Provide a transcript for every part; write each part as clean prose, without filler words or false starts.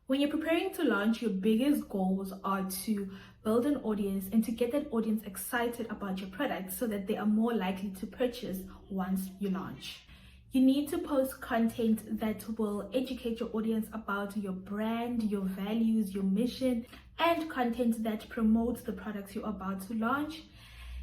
When you're preparing to launch, your biggest goals are to build an audience and to get that audience excited about your product so that they are more likely to purchase once you launch. You need to post content that will educate your audience about your brand, your values, your mission, and content that promotes the products you're about to launch.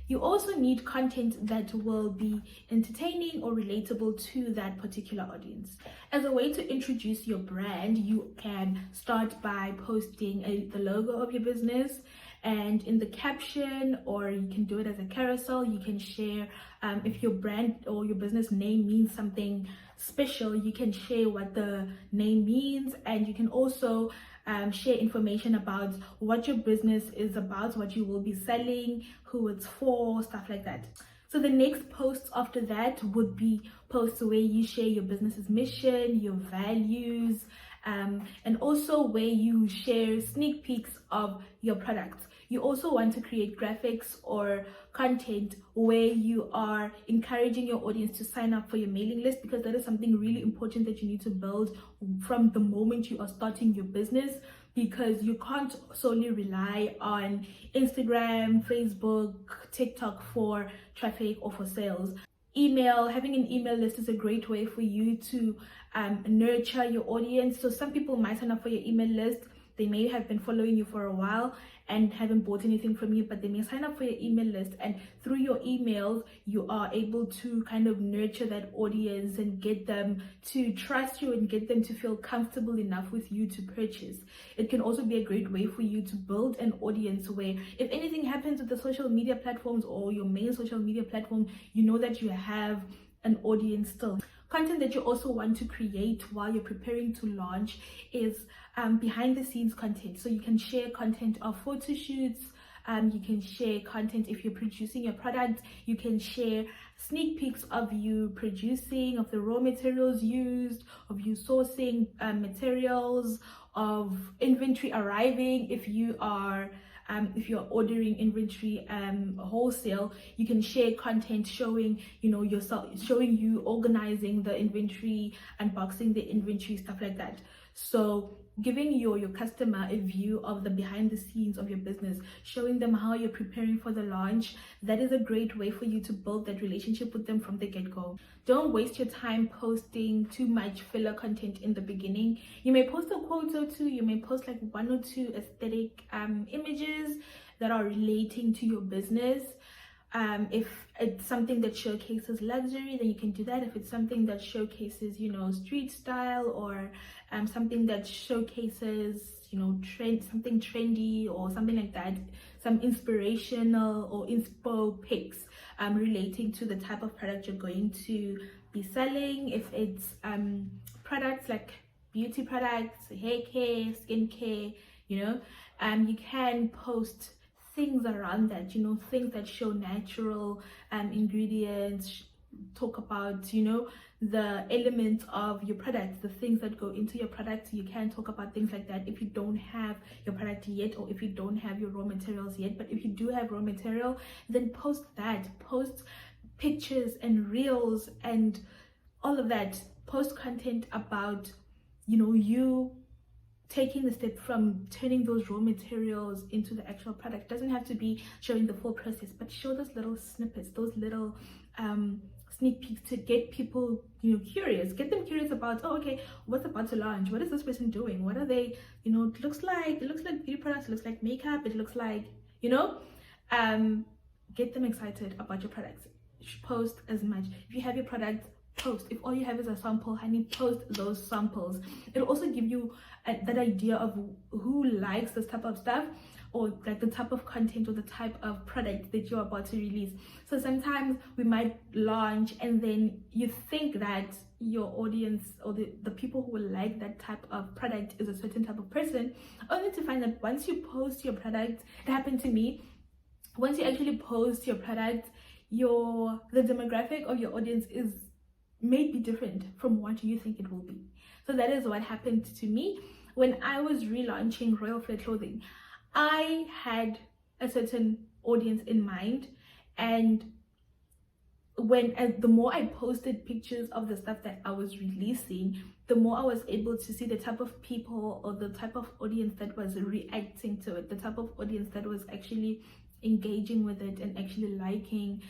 You also need content that will be entertaining or relatable to that particular audience. As a way to introduce your brand, you can start by posting the logo of your business, and in the caption, or you can do it as a carousel. You can share if your brand or your business name means something special, you can share what the name means, and you can also share information about what your business is about, what you will be selling, who it's for, stuff like that. So the next posts after that would be posts where you share your business's mission, your values, and also where you share sneak peeks of your products. You also want to create graphics or content where you are encouraging your audience to sign up for your mailing list, because that is something really important that you need to build from the moment you are starting your business, because you can't solely rely on Instagram, Facebook, TikTok for traffic or for sales. Having an email list is a great way for you to nurture your audience. So some people might sign up for your email list. They may have been following you for a while and haven't bought anything from you, but they may sign up for your email list, and through your emails you are able to kind of nurture that audience and get them to trust you and get them to feel comfortable enough with you to purchase. It can also be a great way for you to build an audience where if anything happens with the social media platforms or your main social media platform, you know that you have an audience still. Content that you also want to create while you're preparing to launch is behind the scenes content. So you can share content of photo shoots, you can share content if you're producing your product, you can share sneak peeks of you producing, of the raw materials used, of you sourcing materials, of inventory arriving. If you're ordering inventory wholesale, you can share content showing you organizing the inventory, unboxing the inventory, stuff like that. So giving your customer a view of the behind the scenes of your business, showing them how you're preparing for the launch, that is a great way for you to build that relationship with them from the get-go. Don't waste your time posting too much filler content in the beginning. You may post a quote or two, you may post like one or two aesthetic images that are relating to your business. If it's something that showcases luxury, then you can do that. If it's something that showcases, street style, or something that showcases, something trendy or something like that, some inspirational or inspo pics relating to the type of product you're going to be selling. If it's products like beauty products, hair care, skin care, you can post things around that, things that show natural ingredients, talk about the elements of your product, the things that go into your product. You can talk about things like that if you don't have your product yet, or if you don't have your raw materials yet. But if you do have raw material, then post pictures and reels and all of that. Post content about you taking the step from turning those raw materials into the actual product. It doesn't have to be showing the full process, but show those little snippets, those little sneak peeks to get people curious. Get them curious about, what's about to launch, what is this person doing, what are they, it looks like beauty products, it looks like makeup, it looks like get them excited about your products. Post as much. If you have your product, post. If all you have is a sample, honey, post those samples. It'll also give you that idea of who likes this type of stuff, or like the type of content or the type of product that you're about to release. So sometimes we might launch and then you think that your audience or the people who will like that type of product is a certain type of person, only to find that once you post your product, it happened to me, once you actually post your product, the demographic of your audience may be different from what you think it will be. So that is what happened to me when I was relaunching Royal Flair clothing. I had a certain audience in mind, and the more I posted pictures of the stuff that I was releasing, the more I was able to see the type of people or the type of audience that was reacting to it, the type of audience that was actually engaging with it and actually liking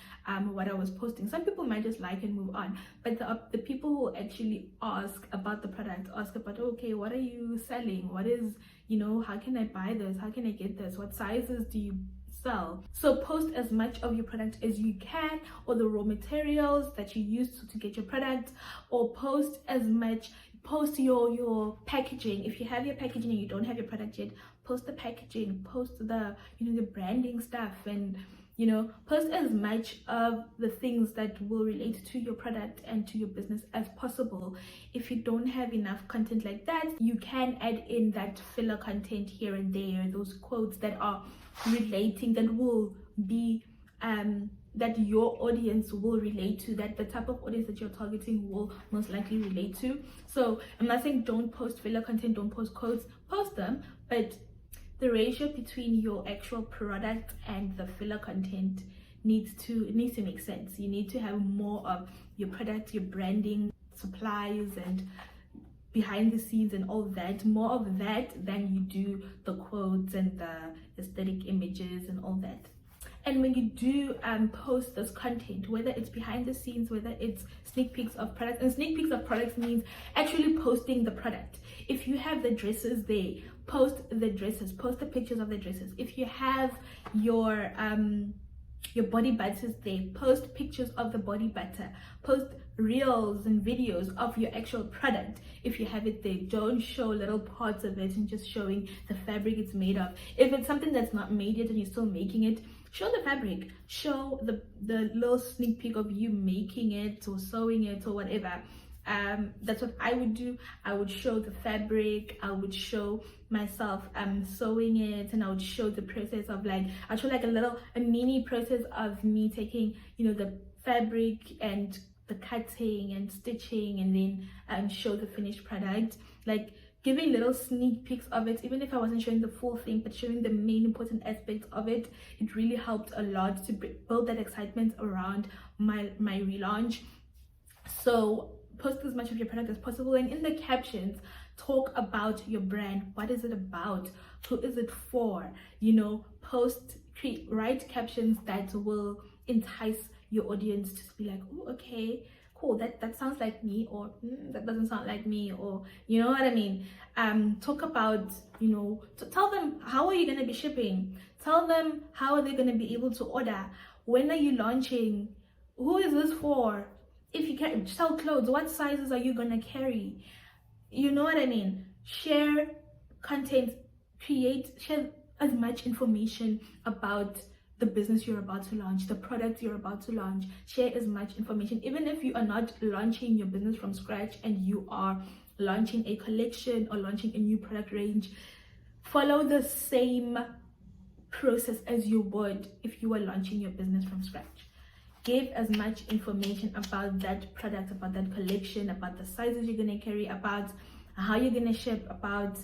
what I was posting. Some people might just like and move on, but the people who actually ask about the product, ask about, okay, what are you selling, what is, how can I buy this, how can I get this, what sizes do you sell? So post as much of your product as you can, or the raw materials that you use to get your product, or post your packaging. If you have your packaging and you don't have your product yet, post the packaging, post the the branding stuff, and post as much of the things that will relate to your product and to your business as possible. If you don't have enough content like that, you can add in that filler content here and there, those quotes that are relating, that will be that your audience will relate to, that the type of audience that you're targeting will most likely relate to. So I'm not saying don't post filler content, don't post quotes, post them, but the ratio between your actual product and the filler content needs to make sense. You need to have more of your product, your branding, supplies, and behind the scenes and all that, more of that than you do the quotes and the aesthetic images and all that. And when you do post this content, whether it's behind the scenes, whether it's sneak peeks of products, and sneak peeks of products means actually posting the product. If you have the dresses there, post the dresses, post the pictures of the dresses. If you have your body butters there, post pictures of the body butter, post reels and videos of your actual product. If you have it there, don't show little parts of it and just showing the fabric it's made of. If it's something that's not made yet and you're still making it, show the fabric, show the little sneak peek of you making it or sewing it or whatever. That's what I would do. I would show the fabric, I would show myself sewing it, and I would show the process of I'd show a mini process of me taking the fabric and the cutting and stitching, and then show the finished product, giving little sneak peeks of it. Even if I wasn't showing the full thing, but showing the main important aspects of it, it really helped a lot to build that excitement around my relaunch. So post as much of your product as possible, and in the captions, talk about your brand. What is it about? Who is it for? Write captions that will entice your audience to be like, oh, okay, cool, that sounds like me, or that doesn't sound like me, or you know what I mean. Talk about, tell them how are you going to be shipping, tell them how are they going to be able to order, when are you launching, who is this for? If you can sell clothes, what sizes are you going to carry? You know what I mean. Share content, share as much information about the business you're about to launch, the product you're about to launch. Share as much information, even if you are not launching your business from scratch and you are launching a collection or launching a new product range. Follow the same process as you would if you were launching your business from scratch. Give as much information about that product, about that collection, about the sizes you're going to carry, about how you're going to ship, about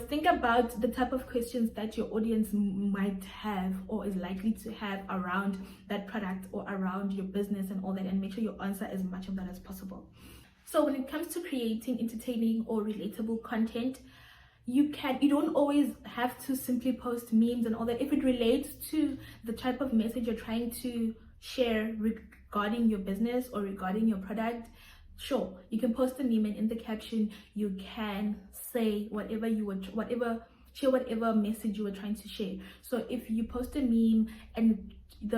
think about the type of questions that your audience might have or is likely to have around that product or around your business and all that, and make sure you answer as much of that as possible. So when it comes to creating entertaining or relatable content, you don't always have to simply post memes and all that. If it relates to the type of message you're trying to share regarding your business or regarding your product, sure, you can post a meme, and in the caption you can say share whatever message you were trying to share. So if you post a meme and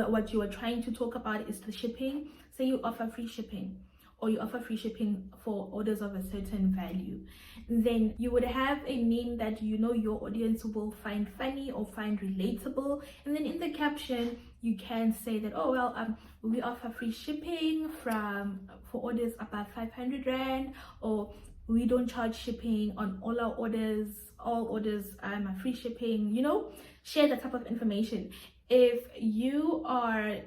what you are trying to talk about is the shipping, say you offer free shipping, or you offer free shipping for orders of a certain value, then you would have a meme that your audience will find funny or find relatable, and then in the caption you can say that, oh well, we offer free shipping for orders above 500 rand, or we don't charge shipping on all our orders, all orders are free shipping. Share that type of information. If you are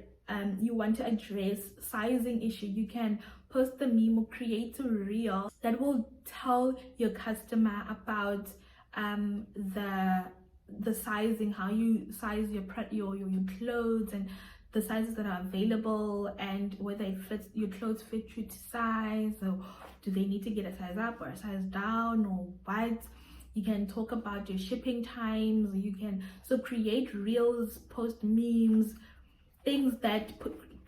you want to address sizing issue, you can post the meme or create a reel that will tell your customer about the sizing, how you size your clothes, and the sizes that are available and whether it fits, your clothes fit true to size, or do they need to get a size up or a size down, or what. You can talk about your shipping times. You can create reels, post memes, things that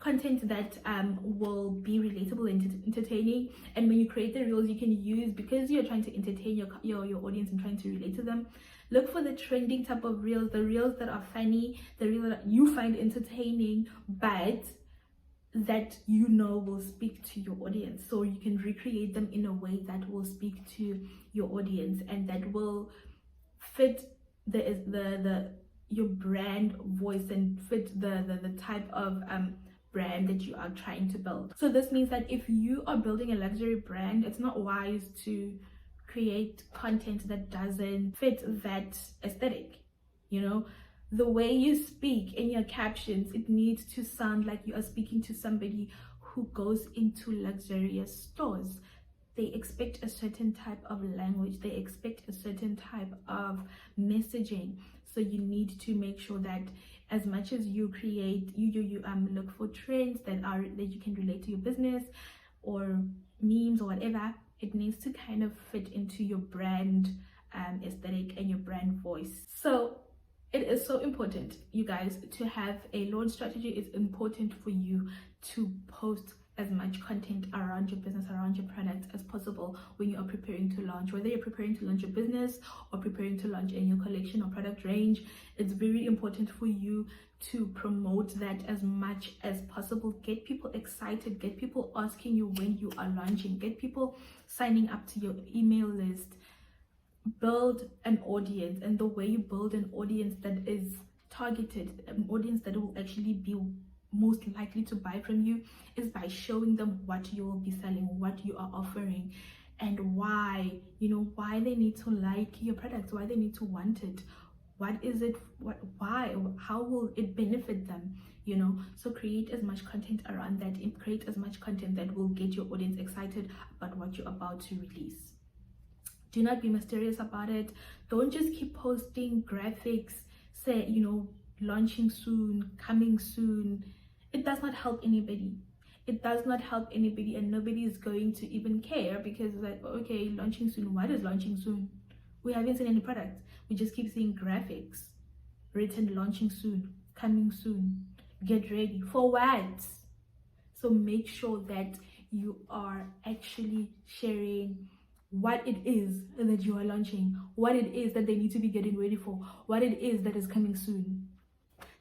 content that will be relatable and entertaining. And when you create the reels, you can use, because you're trying to entertain your audience and trying to relate to them, look for the trending type of reels, the reels that are funny, the reels that you find entertaining, but that will speak to your audience. So you can recreate them in a way that will speak to your audience and that will fit your brand voice and fit the type of brand that you are trying to build. So this means that if you are building a luxury brand, it's not wise to create content that doesn't fit that aesthetic. The way you speak in your captions, it needs to sound like you are speaking to somebody who goes into luxurious stores. They expect a certain type of language, they expect a certain type of messaging. So you need to make sure that as much as you create, you look for trends that you can relate to your business, or memes or whatever. It needs to kind of fit into your brand aesthetic and your brand voice. So it is so important, you guys, to have a launch strategy. It's important for you to post as much content around your business, around your product as possible when you are preparing to launch. Whether you're preparing to launch your business or preparing to launch a new collection or product range, it's very important for you to promote that as much as possible. Get people excited, get people asking you when you are launching, get people signing up to your email list. Build an audience, and the way you build an audience that is targeted, an audience that will actually be most likely to buy from you, is by showing them what you will be selling, what you are offering, and why they need to like your products, why they need to want it, what is it, why, how will it benefit them. So create as much content around that, and create as much content that will get your audience excited about what you're about to release. Do not be mysterious about it. Don't just keep posting graphics, say, launching soon, coming soon. It does not help anybody. It does not help anybody, and nobody is going to even care, because it's like, okay, launching soon. What is launching soon? We haven't seen any products. We just keep seeing graphics written launching soon, coming soon, get ready. For what? So make sure that you are actually sharing what it is that you are launching, what it is that they need to be getting ready for, what it is that is coming soon.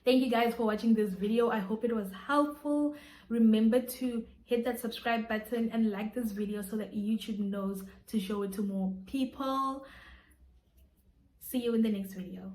Thank you guys for watching this video. I hope it was helpful. Remember to hit that subscribe button and like this video so that YouTube knows to show it to more people. See you in the next video.